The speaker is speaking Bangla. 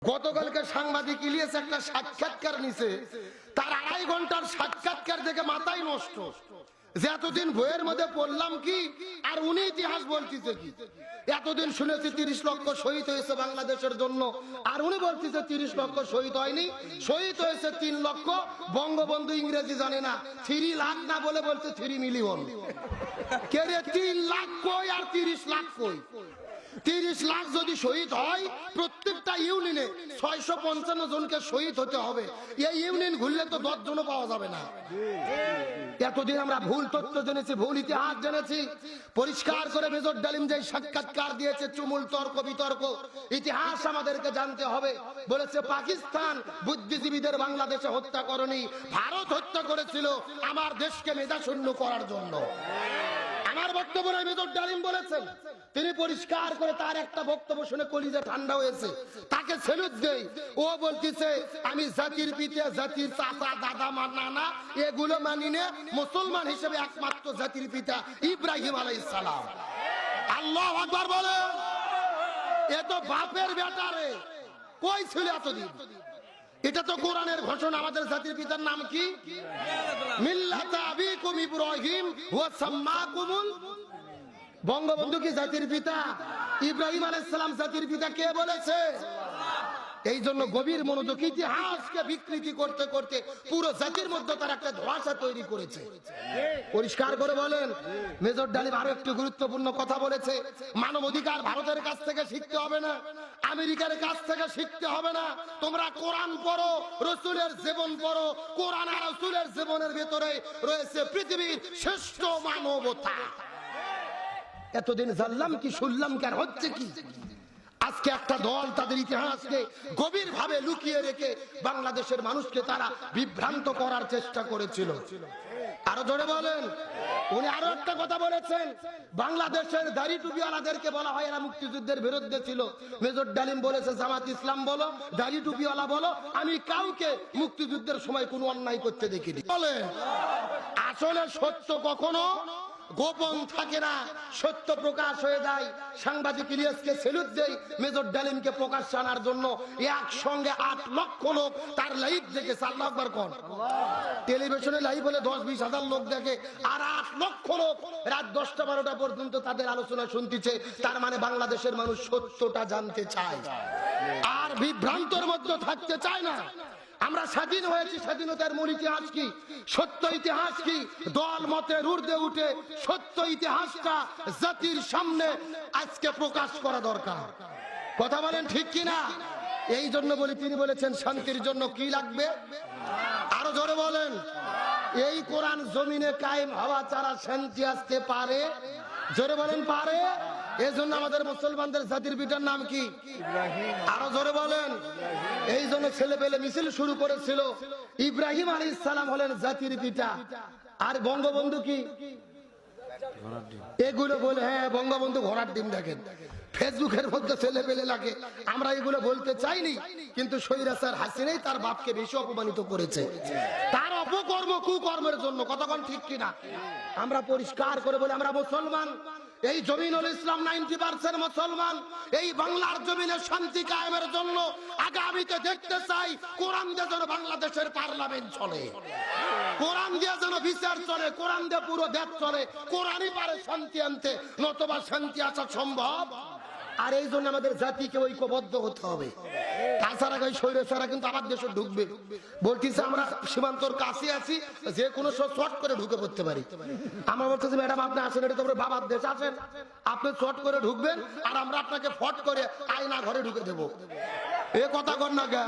গতকালকে সাংবাদিক ইলিয়াস একটা সাক্ষাৎকার নিছে, তার 2.5 ঘন্টার সাক্ষাৎকার দেখে মাথায় নষ্ট যে এতদিন বইয়ের মধ্যে পড়লাম কি আর উনি ইতিহাস বলতেছে কি। এতদিন শুনেছি 30 লক্ষ শহীদ হয়েছে বাংলাদেশের জন্য, আর উনি বলতেছে 30 লক্ষ শহীদ হয়নি, শহীদ হয়েছে 3 লক্ষ। বঙ্গবন্ধু ইংরেজি জানে না, 3 লাখ না বলে বলছে 3 মিলিয়ন। কে রে 3 লাখ কই আর 30 লাখ কই? 30 লাখ যদি শহীদ হয়, প্রত্যেকটা ইউনিয়নে 655 জনকে শহীদ হতে হবে। এই ইউনিয়ন ঘুরলে তো 10 জনও পাওয়া যাবে না। এতদিন আমরা ভুল তথ্য জেনেছি, ভুল ইতিহাস জেনেছি। পরিষ্কার করে মেজর ডালিম যে সাক্ষাৎকার দিয়েছে, চুমুল তর্ক বিতর্ক, ইতিহাস আমাদেরকে জানতে হবে। বলেছে পাকিস্তান বুদ্ধিজীবীদের বাংলাদেশে হত্যা করেনি, ভারত হত্যা করেছিল আমার দেশকে মেধাশূন্য করার জন্য। আমার বক্তব্য নয়, মেজর ডালিম বলেছেন। তিনি পরিষ্কার করে তার একটা বক্তব্য শুনে কলিজা ঠান্ডা হয়েছে, তাকে সেলুট দেই। ও বলতেছে আমি জাতির পিতা, জাতির চাচা, দাদা, নানা এগুলো মানি না, মুসলমান হিসেবে একমাত্র জাতির পিতা ইব্রাহিম আলাইহিস সালাম। আল্লাহু আকবার বলে। এ তো বাপের বেটা রে, কই ছিল এতদিন? এটা তো কোরআনের ঘোষণা। আমাদের জাতির পিতার নাম কি? মিল্লাতা আবিকুম ইব্রাহিম ওয়া সাম্মাকুমুল। বঙ্গবন্ধু কি জাতির পিতা? ইব্রাহিম আলাইহিস সালাম জাতির পিতা কে বলেছে? এই জন্য গভীর মনোযোগ, ইতিহাসকে বিকৃতি করতে করতে পুরো জাতির মধ্যে তার একটা ধোঁয়াশা তৈরি করেছে। পরিষ্কার করে বলেন। মেজর ডালিম আরো একটি গুরুত্বপূর্ণ কথা বলেছে, মানবাধিকার ভারতের কাছ থেকে শিখতে হবে না, আমেরিকার কাছ থেকে শিখতে হবে না। তোমরা কোরআন পড়ো, রসুলের জীবন পড়ো। কোরআন আর রসুলের জীবনের ভেতরে রয়েছে পৃথিবীর শ্রেষ্ঠ মানবতা। এতদিন জানলাম কি, শুনলাম কি, আর হচ্ছে কি? আজকে একটা দল তাদের ইতিহাসকে গভীর ভাবে লুকিয়ে রেখে বাংলাদেশের মানুষকে তারা বিভ্রান্ত করার চেষ্টা করেছিল। আরো জোরে বলেন। উনি আরো একটা কথা বলেছেন, বাংলাদেশের দাড়ি টুপিওয়ালাদেরকে বলা হয় এরা মুক্তিযুদ্ধের বিরুদ্ধে ছিল। মেজর ডালিম বলেছে জামাত ইসলাম বলো, দাড়ি টুপিওয়ালা বলো, আমি কাউকে মুক্তিযুদ্ধের সময় কোনো অন্যায় করতে দেখিনি। বলেন আসলে সত্য কখনো গোপন থাকে না, সত্য প্রকাশ হয়ে যায়। সাংবাদিক ইলিয়াসকে সেলুট দেই, মেজর ডালিমকে প্রকাশ আনার জন্য একসঙ্গে 8 লক্ষ লোক তার লাইভ দেখেছে। আল্লাহু আকবার কোন। টেলিভিশনে লাইভ হলে 10-20 হাজার লোক দেখে, আর 8 লক্ষ লোক রাত 10টা-12টা পর্যন্ত তাদের আলোচনা শুনতেছে। তার মানে বাংলাদেশের মানুষ সত্যটা জানতে চায় আর বিভ্রান্তর মধ্যে থাকতে চায় না। আমরা স্বাধীন হয়েছি, স্বাধীনতার মূল ইতিহাস কি, সত্য ইতিহাস কি, দল মতের ঊর্ধ্বে উঠে সত্য ইতিহাসটা জাতির সামনে আজকে প্রকাশ করা দরকার। কথা বলেন ঠিক কিনা? এই জন্য বলি, তিনি বলেছেন শান্তির জন্য কি লাগবে? আরো জোরে বলেন। এই কোরআন জমিনে কায়েম হওয়া ছাড়া শান্তি আসতে পারে? জোরে বলেন পারে। এই জন্য আমাদের মুসলমানদের জাতির পিতার নাম কি? আরো জোরে বলেন। এই জন্য ছেলে পেলে মিছিল শুরু করেছিল, ইব্রাহিম আলাইহিস সালাম হলেন জাতির পিতা। আর বঙ্গবন্ধু কি? এগুলো বলে, হ্যাঁ বঙ্গবন্ধু ঘোড়ার ডিম দেখেন ফেসবুকের মধ্যে ছেলে পেলে লাগে। আমরা এগুলো বলতে চাইনি, কিন্তু স্বৈরাচার হাসিনাই তার বাপকে বেশি অপমানিত করেছে তার অপকর্ম কুকর্মের জন্য। কতক্ষণ ঠিক কিনা? আমরা পরিষ্কার করে বলি, আমরা মুসলমান। এই জমিনুল ইসলাম 90% মুসলমান। এই বাংলার জমিনে শান্তি কায়েমের জন্য আগামীতে দেখতে চাই কোরআন দিয়ে যেন বাংলাদেশের পার্লামেন্ট চলে, কোরআন দিয়ে যেন বিচার চলে, কোরআন দিয়ে পুরো দেশ চলে। কোরআনই পারে শান্তি আনতে, নতুবা শান্তি আসা সম্ভব। আর এই জন্য আমাদের জাতিকে ঐক্যবদ্ধ হতে হবে। তাছাড়া ওই স্বৈরাচারা কিন্তু আমার দেশে ঢুকবে। বলতেছে আমরা সীমান্তর কাছে আছি, যে কোনো শর্ট করে ঢুকে পড়তে পারি। আমরা বলতেছি ম্যাডাম আপনি আসেন, এটা তো বাবার দেশ, আছেন আপনি শর্ট করে ঢুকবেন, আর আমরা আপনাকে ফট করে আয়না ঘরে ঢুকে দেবো। এ কথা কর না গা।